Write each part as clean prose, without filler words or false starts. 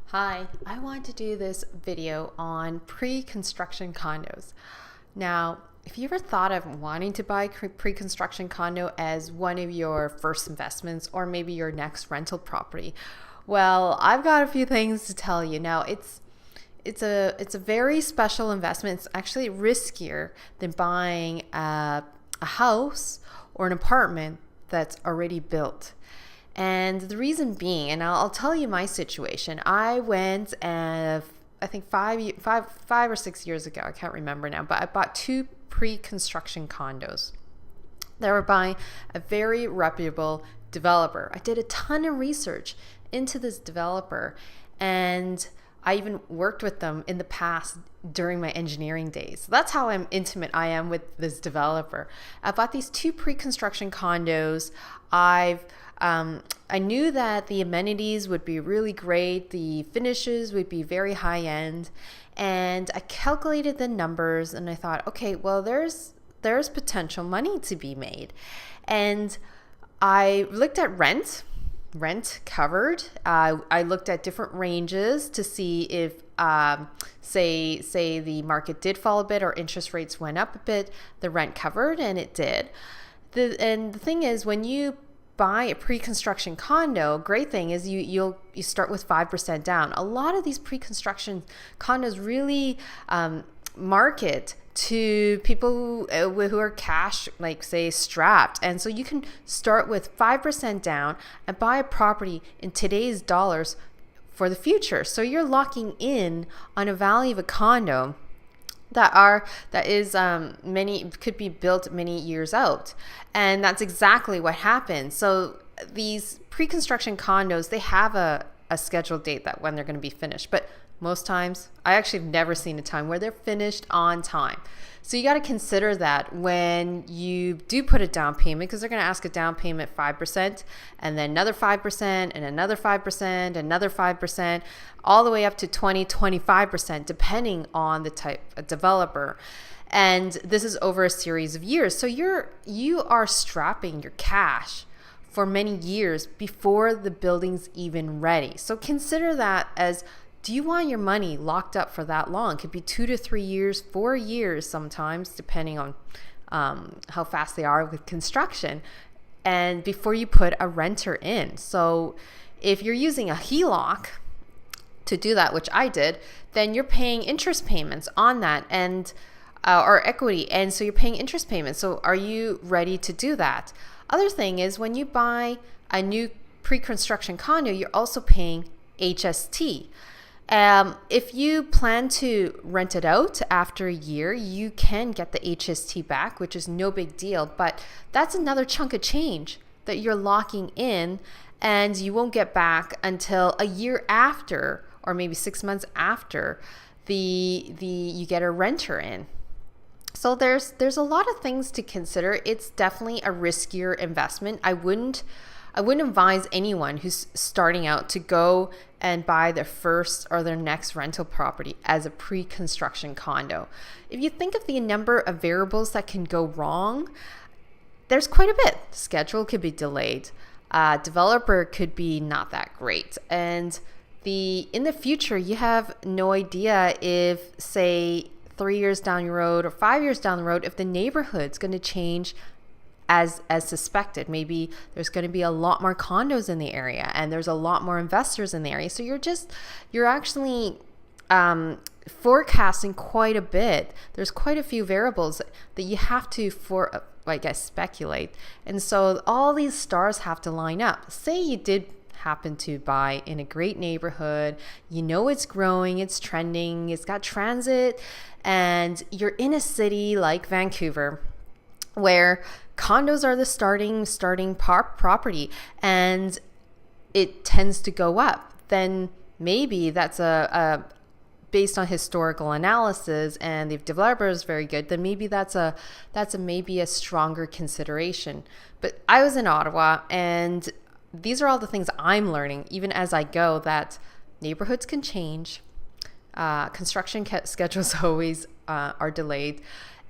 Hi, I want to do this video on pre-construction condos. Now, if you ever thought of wanting to buy pre-construction condo as one of your first investments or maybe your next rental property, well, I've got a few things to tell you. Now, it's a very special investment. It's actually riskier than buying a house or an apartment that's already built. And the reason being, and I'll tell you my situation. I went and I think 5 or 6 years ago, I can't remember now, but I bought two pre-construction condos. They were by a very reputable developer. I did a ton of research into this developer, and I even worked with them in the past during my engineering days. So that's how intimate I am with this developer. I bought these two pre-construction condos. I knew that the amenities would be really great, the finishes would be very high end, and I calculated the numbers and I thought, okay, well, there's potential money to be made. And I looked at rent covered. I looked at different ranges to see if, say the market did fall a bit or interest rates went up a bit, the rent covered, and it did. And the thing is, when you buy a pre-construction condo, great thing is you start with 5% down. A lot of these pre-construction condos really market to people who are cash, like say, strapped. And so you can start with 5% down and buy a property in today's dollars for the future. So you're locking in on a value of a condo that is could be built many years out. And that's exactly what happened. So these pre-construction condos, they have a scheduled date that when they're going to be finished, but most times, I actually have never seen a time where they're finished on time. So you got to consider that when you do put a down payment, because they're going to ask a down payment 5%, and then another 5%, and another 5%, another 5%, all the way up to 20-25%, depending on the type of developer. And this is over a series of years. So you are strapping your cash for many years before the building's even ready. So consider that as, do you want your money locked up for that long? It could be 2 to 3 years, 4 years sometimes, depending on how fast they are with construction, and before you put a renter in. So if you're using a HELOC to do that, which I did, then you're paying interest payments on that, and or equity, and so you're paying interest payments. So are you ready to do that? Other thing is, when you buy a new pre-construction condo, you're also paying HST. If you plan to rent it out after a year, you can get the HST back, which is no big deal, but that's another chunk of change that you're locking in, and you won't get back until a year after, or maybe 6 months after you get a renter in. So there's a lot of things to consider. It's definitely a riskier investment. I wouldn't advise anyone who's starting out to go and buy their first or their next rental property as a pre-construction condo. If you think of the number of variables that can go wrong, there's quite a bit. Schedule could be delayed. Developer could be not that great. And in the future, you have no idea if, say, 3 years down the road or 5 years down the road, if the neighborhood's going to change as suspected. Maybe there's going to be a lot more condos in the area, and there's a lot more investors in the area. So you're actually forecasting quite a bit. There's quite a few variables that you have to speculate. And so all these stars have to line up. Say you did happen to buy in a great neighborhood, you know it's growing, it's trending, it's got transit, and you're in a city like Vancouver where condos are the starting property, and it tends to go up. Then maybe that's a based on historical analysis, and the developer is very good, then maybe that's maybe a stronger consideration. But I was in Ottawa, and these are all the things I'm learning, even as I go, that neighborhoods can change. Construction schedules always are delayed,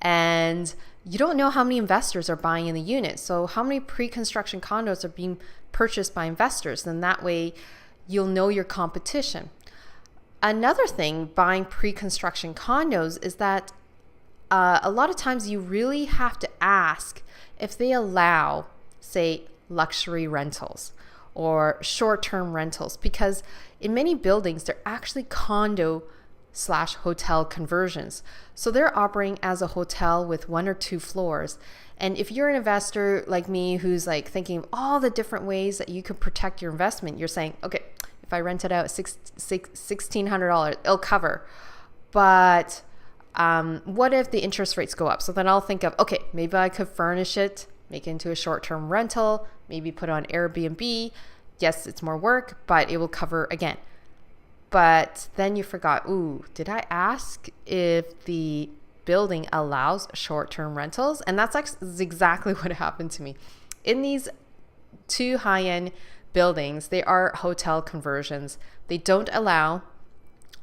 and you don't know how many investors are buying in the unit. So how many pre-construction condos are being purchased by investors? Then that way you'll know your competition. Another thing buying pre-construction condos is that a lot of times you really have to ask if they allow, say, luxury rentals or short-term rentals, because in many buildings, they're actually condo/hotel conversions. So they're operating as a hotel with 1 or 2 floors. And if you're an investor like me who's like thinking of all the different ways that you could protect your investment, you're saying, okay, if I rent it out at $1,600, it'll cover. But what if the interest rates go up? So then I'll think of, okay, maybe I could furnish it, make it into a short-term rental, maybe put on Airbnb. Yes, it's more work, but it will cover again. But then you forgot, did I ask if the building allows short-term rentals? And that's exactly what happened to me. In these 2 high-end buildings, they are hotel conversions. They don't allow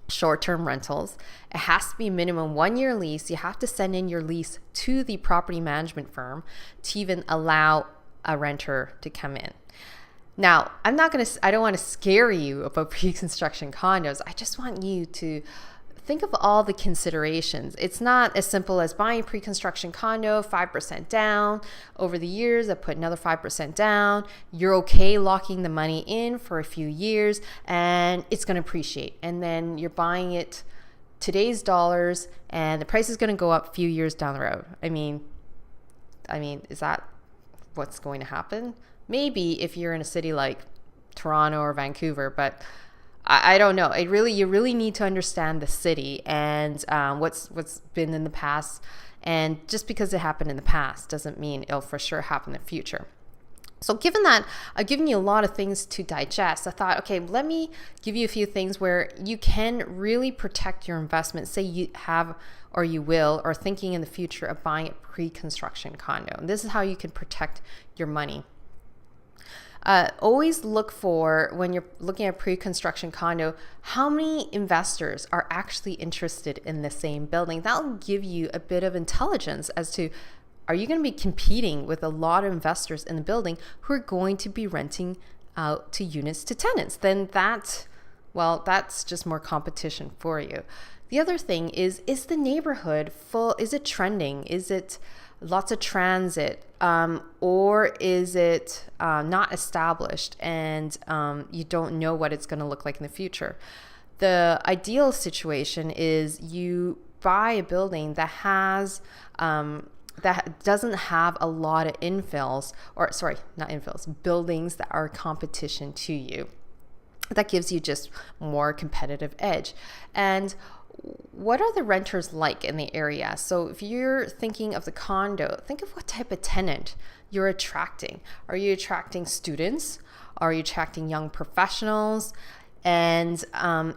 short-term rentals. It has to be minimum 1-year lease. You have to send in your lease to the property management firm to even allow a renter to come in. Now, I don't want to scare you about pre-construction condos. I just want you to think of all the considerations. It's not as simple as buying a pre-construction condo, 5% down. Over the years, I put another 5% down. You're okay locking the money in for a few years and it's going to appreciate. And then you're buying it today's dollars and the price is going to go up a few years down the road. I mean, is that what's going to happen? Maybe if you're in a city like Toronto or Vancouver, but I don't know. You really need to understand the city and what's been in the past. And just because it happened in the past doesn't mean it'll for sure happen in the future. So given that I've given you a lot of things to digest, I thought, okay, let me give you a few things where you can really protect your investment. Say you have or you will, or thinking in the future of buying a pre-construction condo. And this is how you can protect your money. Always look for, when you're looking at pre-construction condo, how many investors are actually interested in the same building. That'll give you a bit of intelligence as to, are you going to be competing with a lot of investors in the building who are going to be renting out to units to tenants? Then that's just more competition for you. The other thing is the neighborhood full? Is it trending? Is it lots of transit? Or is it not established and you don't know what it's going to look like in the future? The ideal situation is you buy a building that has that doesn't have a lot of buildings that are competition to you. That gives you just more competitive edge. And what are the renters like in the area? So if you're thinking of the condo, think of what type of tenant you're attracting. Are you attracting students? Are you attracting young professionals? And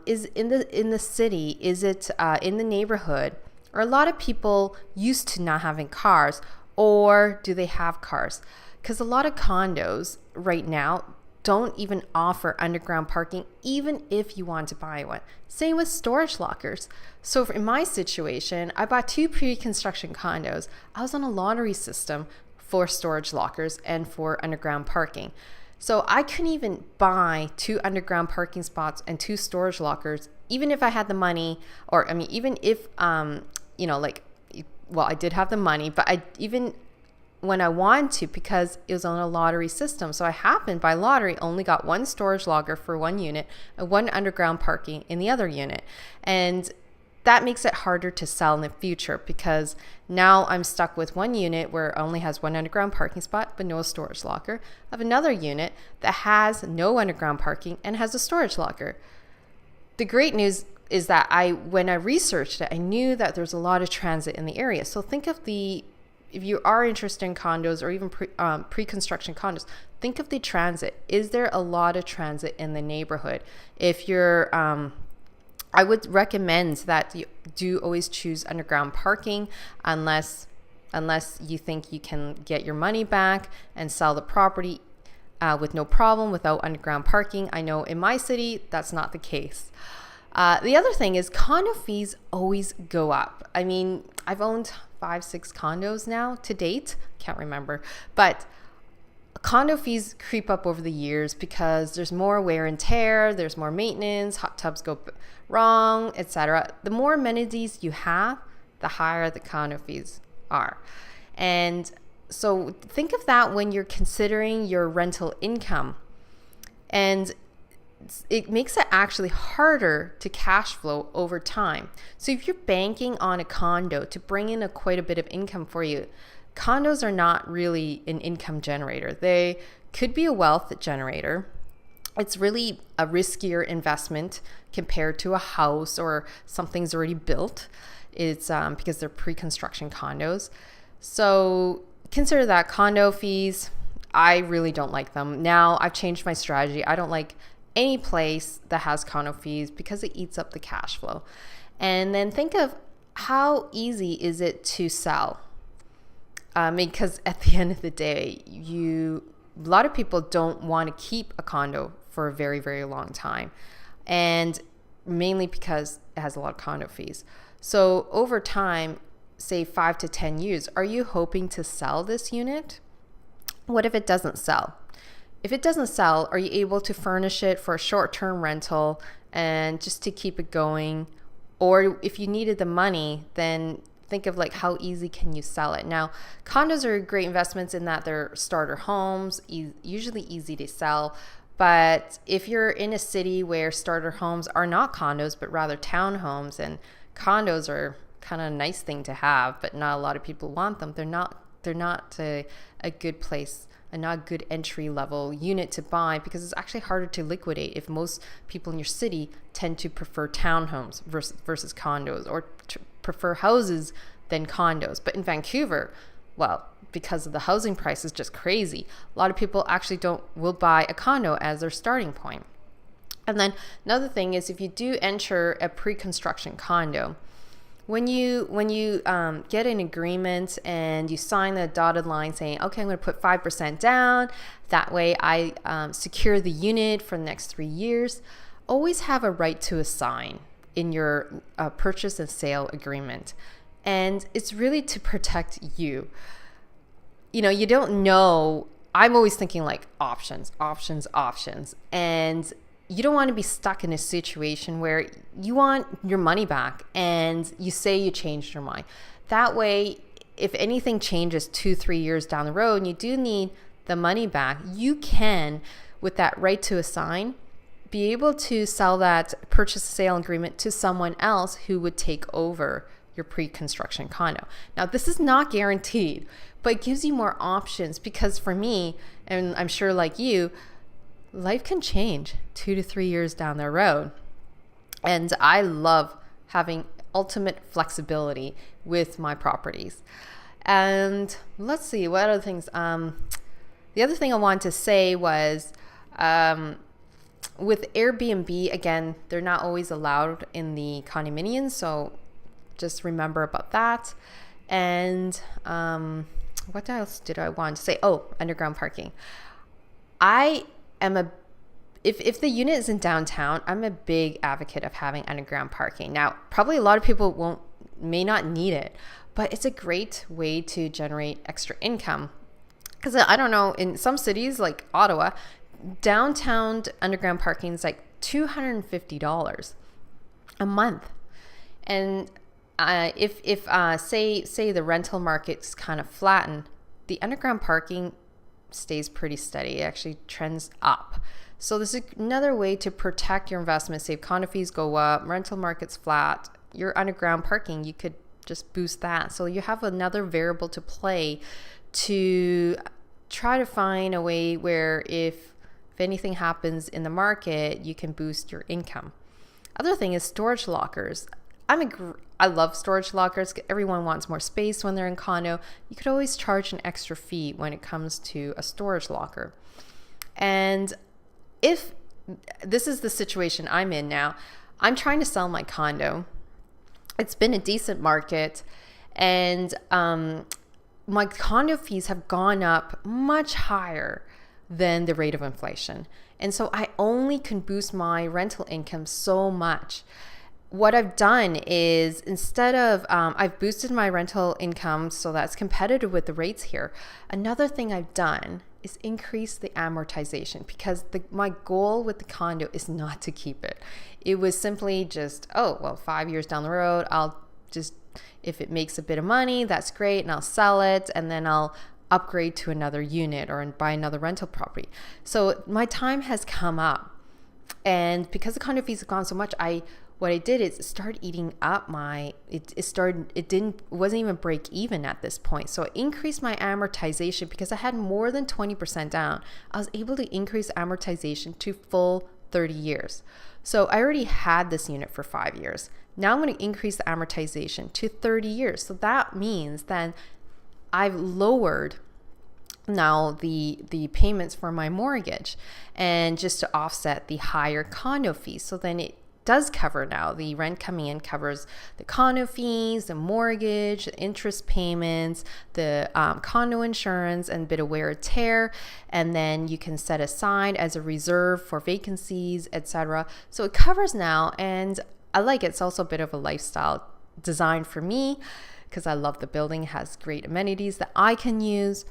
is in the city, is it in the neighborhood? Are a lot of people used to not having cars, or do they have cars? Because a lot of condos right now don't even offer underground parking, even if you want to buy one. Same with storage lockers. So in my situation, I bought 2 pre-construction condos. I was on a lottery system for storage lockers and for underground parking. So I couldn't even buy 2 underground parking spots and 2 storage lockers, even if I had the money, or even if, I did have the money, but when I wanted to, because it was on a lottery system. So I happened by lottery only got 1 storage locker for 1 unit and 1 underground parking in the other unit. And that makes it harder to sell in the future, because now I'm stuck with 1 unit where it only has 1 underground parking spot but no storage locker. I have another unit that has no underground parking and has a storage locker. The great news is that when I researched it, I knew that there's a lot of transit in the area. So think of if you are interested in condos or even pre-construction condos, think of the transit. Is there a lot of transit in the neighborhood? If you're, I would recommend that you do always choose underground parking unless you think you can get your money back and sell the property with no problem without underground parking. I know in my city, that's not the case. The other thing is condo fees always go up. I've owned 5-6 condos now to date, can't remember, but Condo fees creep up over the years because there's more wear and tear, there's more maintenance, hot tubs go wrong, etc. The more amenities you have, the higher the condo fees are. And so think of that when you're considering your rental income. And it makes it actually harder to cash flow over time. So if you're banking on a condo to bring in quite a bit of income for you, condos are not really an income generator. They could be a wealth generator. It's really a riskier investment compared to a house or something's already built. It's because they're pre-construction condos. So consider that. Condo fees, I really don't like them. Now I've changed my strategy. I don't like any place that has condo fees because it eats up the cash flow. And then think of how easy is it to sell? Because at the end of the day, a lot of people don't want to keep a condo for a very, very long time. And mainly because it has a lot of condo fees. So over time, say 5 to 10 years, are you hoping to sell this unit? What if it doesn't sell? If it doesn't sell, are you able to furnish it for a short-term rental and just to keep it going? Or if you needed the money, then think of like how easy can you sell it? Now, condos are great investments in that they're starter homes, usually easy to sell. But if you're in a city where starter homes are not condos, but rather townhomes, and condos are kind of a nice thing to have, but not a lot of people want them, they're not a good place, and not a good entry level unit to buy, because it's actually harder to liquidate if most people in your city tend to prefer townhomes versus condos, or prefer houses than condos. But in Vancouver, well, because of the housing price is just crazy, a lot of people actually will buy a condo as their starting point. And then another thing is, if you do enter a pre-construction condo, when you get an agreement and you sign the dotted line saying, okay, I'm going to put 5% down, that way I secure the unit for the next 3 years, always have a right to assign in your purchase and sale agreement. And it's really to protect you. You know, you don't know. I'm always thinking like options. And you don't want to be stuck in a situation where you want your money back and you say you changed your mind. That way, if anything changes 2-3 years down the road and you do need the money back, you can, with that right to assign, be able to sell that purchase sale agreement to someone else who would take over your pre-construction condo. Now, this is not guaranteed, but it gives you more options, because for me, and I'm sure like you, life can change 2 to 3 years down the road. And I love having ultimate flexibility with my properties. And let's see, what other things? The other thing I wanted to say was, with Airbnb, again, they're not always allowed in the condominiums, so just remember about that. And what else did I want to say? Oh, underground parking. If the unit is in downtown, I'm a big advocate of having underground parking. Now, probably a lot of people may not need it, but it's a great way to generate extra income. Because I don't know, in some cities like Ottawa, downtown underground parking is like $250 a month. And if say the rental market's kind of flattened, the underground parking stays pretty steady. It actually trends up. So this is another way to protect your investment. Say if condo fees go up, rental market's flat, your underground parking, you could just boost that. So you have another variable to play to try to find a way where if anything happens in the market, you can boost your income. Other thing is storage lockers. I love storage lockers. Everyone wants more space when they're in condo. You could always charge an extra fee when it comes to a storage locker. And if this is the situation I'm in now, I'm trying to sell my condo. It's been a decent market, and my condo fees have gone up much higher than the rate of inflation. And so I only can boost my rental income so much. What I've done is, instead of, I've boosted my rental income so that's competitive with the rates here. Another thing I've done is increase the amortization, because my goal with the condo is not to keep it. It was simply just, oh, well, 5 years down the road, I'll just, if it makes a bit of money, that's great, and I'll sell it, and then I'll upgrade to another unit or buy another rental property. So my time has come up, and because the condo fees have gone so much, what I did is it started eating up it wasn't even break even at this point. So I increased my amortization because I had more than 20% down. I was able to increase amortization to full 30 years. So I already had this unit for 5 years. Now I'm going to increase the amortization to 30 years. So that means then I've lowered now the payments for my mortgage, and just to offset the higher condo fees. So then it does cover, now the rent coming in covers the condo fees, the mortgage, the interest payments, the condo insurance, and a bit of wear and tear. And then you can set aside as a reserve for vacancies, etc. So it covers now, and I like it. It's also a bit of a lifestyle design for me because I love the building. It has great amenities that I can use.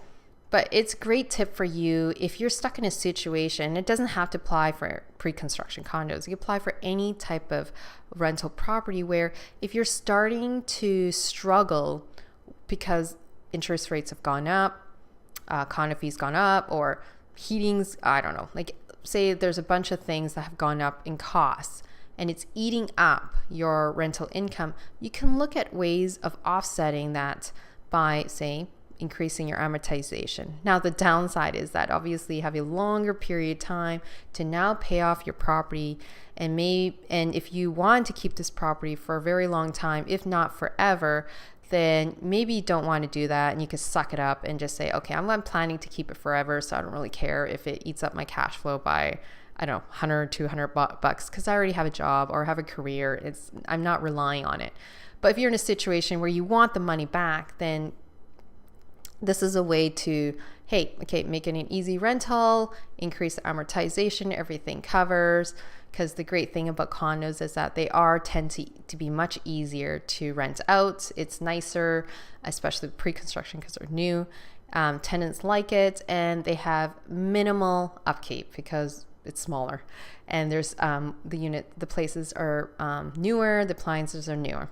But it's a great tip for you if you're stuck in a situation. It doesn't have to apply for pre-construction condos. You apply for any type of rental property where if you're starting to struggle because interest rates have gone up, condo fees gone up, or heating's, I don't know, like say there's a bunch of things that have gone up in costs and it's eating up your rental income, you can look at ways of offsetting that by, say, increasing your amortization. Now, the downside is that obviously you have a longer period of time to now pay off your property, and if you want to keep this property for a very long time, if not forever, then maybe you don't want to do that, and you can suck it up and just say, okay, I'm planning to keep it forever, so I don't really care if it eats up my cash flow by, I don't know, 100, 200 bucks, because I already have a job or have a career. I'm not relying on it. But if you're in a situation where you want the money back, then this is a way to, make it an easy rental, increase the amortization, everything covers. Because the great thing about condos is that they tend to be much easier to rent out. It's nicer, especially pre-construction because they're new. Tenants like it, and they have minimal upkeep because it's smaller. And there's the places are newer, the appliances are newer.